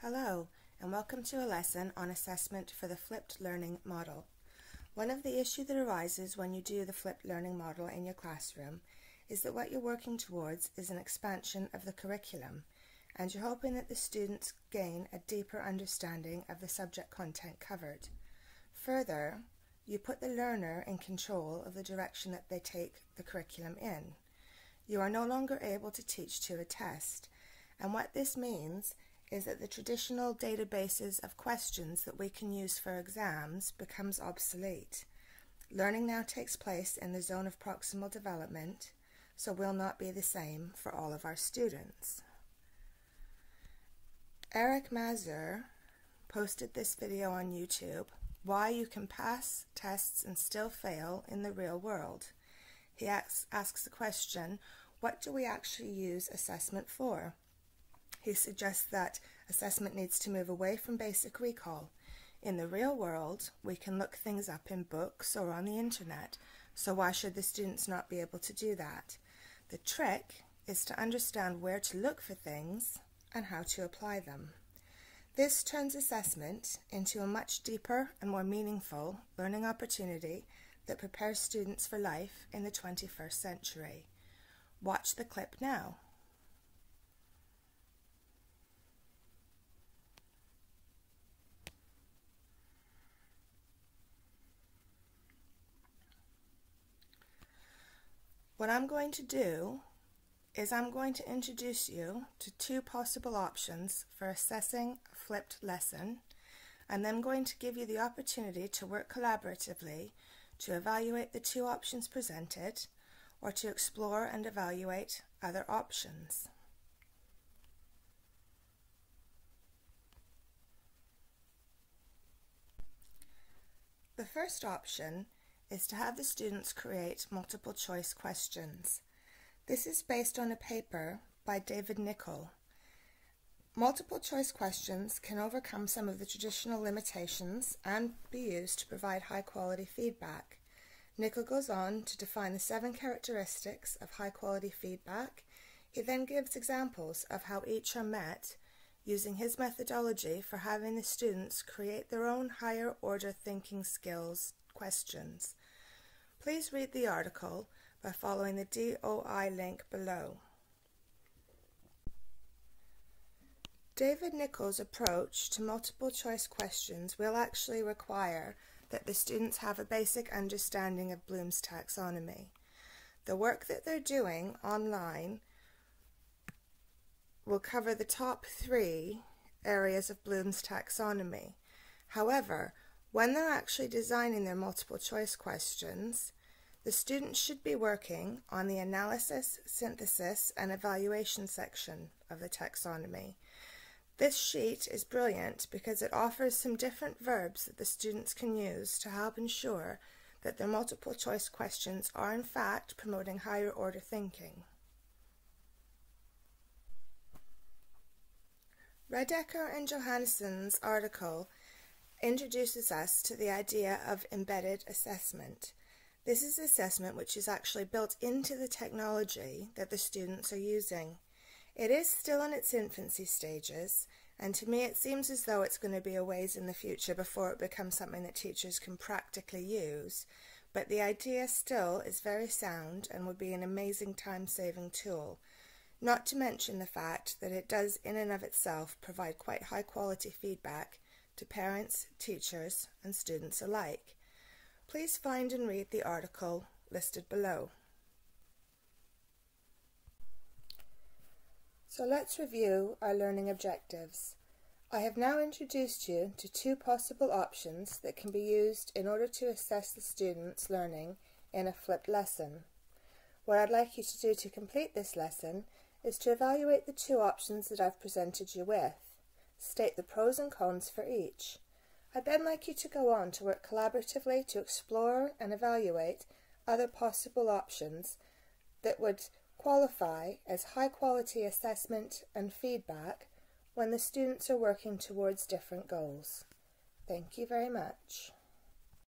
Hello, and welcome to a lesson on assessment for the flipped learning model. One of the issues that arises when you do the flipped learning model in your classroom is that what you're working towards is an expansion of the curriculum, and you're hoping that the students gain a deeper understanding of the subject content covered. Further, you put the learner in control of the direction that they take the curriculum in. You are no longer able to teach to a test, and what this means is that the traditional databases of questions that we can use for exams becomes obsolete. Learning now takes place in the zone of proximal development, so will not be the same for all of our students. Eric Mazur posted this video on YouTube, Why You Can Pass Tests and Still Fail in the Real World. He asks the question, what do we actually use assessment for? He suggests that assessment needs to move away from basic recall. In the real world, we can look things up in books or on the internet, so why should the students not be able to do that? The trick is to understand where to look for things and how to apply them. This turns assessment into a much deeper and more meaningful learning opportunity that prepares students for life in the 21st century. Watch the clip now. What I'm going to do is I'm going to introduce you to two possible options for assessing a flipped lesson, and then I'm going to give you the opportunity to work collaboratively to evaluate the two options presented or to explore and evaluate other options. The first option is to have the students create multiple choice questions. This is based on a paper by David Nichol. Multiple choice questions can overcome some of the traditional limitations and be used to provide high quality feedback. Nichol goes on to define the 7 characteristics of high quality feedback. He then gives examples of how each are met using his methodology for having the students create their own higher order thinking skills questions. Please read the article by following the DOI link below. David Nichol's approach to multiple choice questions will actually require that the students have a basic understanding of Bloom's taxonomy. The work that they're doing online will cover the top 3 areas of Bloom's taxonomy. However, when they're actually designing their multiple choice questions, the students should be working on the analysis, synthesis, and evaluation section of the taxonomy. This sheet is brilliant because it offers some different verbs that the students can use to help ensure that their multiple choice questions are in fact promoting higher order thinking. Redeker and Johansson's article introduces us to the idea of embedded assessment. This is assessment which is actually built into the technology that the students are using. It is still in its infancy stages, and to me it seems as though it's going to be a ways in the future before it becomes something that teachers can practically use, but the idea still is very sound and would be an amazing time-saving tool, not to mention the fact that it does in and of itself provide quite high-quality feedback to parents, teachers, and students alike. Please find and read the article listed below. So let's review our learning objectives. I have now introduced you to 2 possible options that can be used in order to assess the students' learning in a flipped lesson. What I'd like you to do to complete this lesson is to evaluate the 2 options that I've presented you with. State the pros and cons for each. I'd then like you to go on to work collaboratively to explore and evaluate other possible options that would qualify as high quality assessment and feedback when the students are working towards different goals. Thank you very much.